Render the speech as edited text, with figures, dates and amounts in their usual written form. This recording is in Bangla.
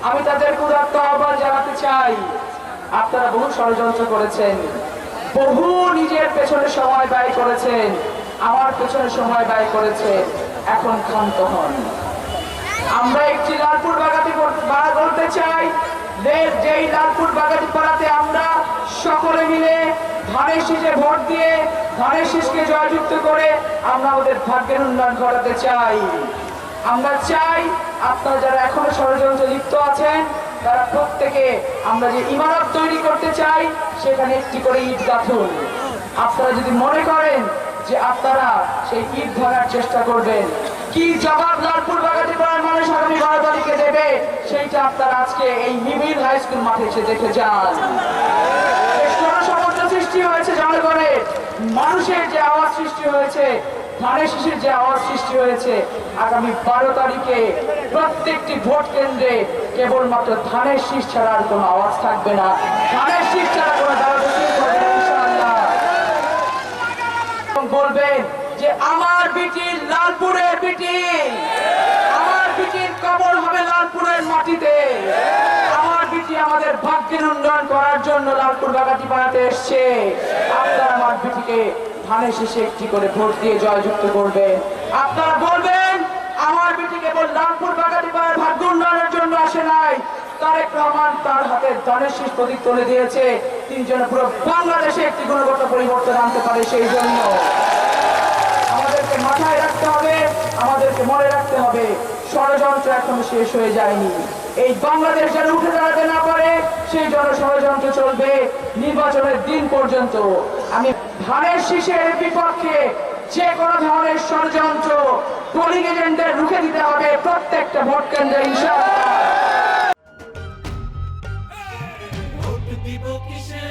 আমি তাদেরকে উদাত্ত আহ্বান জানাতে চাই, আপনারা বহু ষড়যন্ত্র করেছেন, বহু নিজের পেছনে সময় ব্যয় করেছেন, আমার পেছনে সময় ব্যয় করেছেন। এখন ক্ষান্ত হন। আমরা একটি লালপুর বাগাতি পাড়া বলতে চাই, যেই লালপুর বাগাতি পাড়াতে আমরা সকলে মিলে ধানের শীষে ভোট দিয়ে ধানের শীষকে জয়যুক্ত করে আমরা আমাদের ভাগ্যের উন্নয়ন ঘটাতে চাই। আমরা চাই আপনারা যারা এখনো ষড়যন্ত্রে লিপ্ত আছেন তারা প্রত্যেকে আমরা যে ইমারত তৈরি করতে চাই সেখানে একটি করে ইট গাঁথুন। আপনারা যদি মনে করেন যে আপনারা সেই ইট ভাঙার চেষ্টা করবেন, কি জবাব লালপুর বাগাতি পাড়ার মানুষ আগামী 12 তারিখে দেবে সেইটা আপনারা আজকে এই নিবিড় হাই স্কুল মাঠে এসে দেখে যান। জনসমর্থন সৃষ্টি হয়েছে, জনগণের মানুষের যে আওয়াজ সৃষ্টি হয়েছে, ধানের শীষের যে আওয়াজ সৃষ্টি হয়েছে, আগামী 12 তারিখে প্রত্যেকটি ভোট কেন্দ্রে কেবলমাত্র ধানের শীষ ছাড়া আর কোনো আওয়াজ থাকবে না। ধানের শীষ ছাড়া কোনো বলবেন যে আমার বিটি লালপুরের বিটি, আমার বিটির কবর হবে লালপুরের মাটিতে, আমার বিটি আমাদের ভাগ্যের উন্নয়ন করার জন্য লালপুর বাগাতি পাড়াতে এসছে। আপনারা আমার বিটিকে ধানের শীষে একটি করে ভোট দিয়ে জয়যুক্ত করবেন। আপনারা বলবেন আমার বিটি কেবল লালপুর বাগাতি পাড়ার ভাগ্য উন্নয়নের জন্য আসে নাই, তারেক রহমান তার হাতে ধানের শীষ প্রতীক তুলে দিয়েছে, তিনি যেন পুরো বাংলাদেশে একটি গুণগত পরিবর্তন আনতে পারে। সেই জন্য আমাদেরকে মাথায় রাখতে হবে, আমাদেরকে মনে রাখতে হবে ষড়যন্ত্র এখনো শেষ হয়ে যায়নি। এই বাংলাদেশ যেন উঠে দাঁড়াতে না পারে সেই জন্য ষড়যন্ত্র চলবে নির্বাচনের দিন পর্যন্ত। আমি ধানের শীষের বিপক্ষে যে কোনো ধরনের ষড়যন্ত্র পোলিং এজেন্টদের রুখে দিতে হবে প্রত্যেকটা ভোট কেন্দ্রে ইনশাআল্লাহ। ভোট দিব কিসে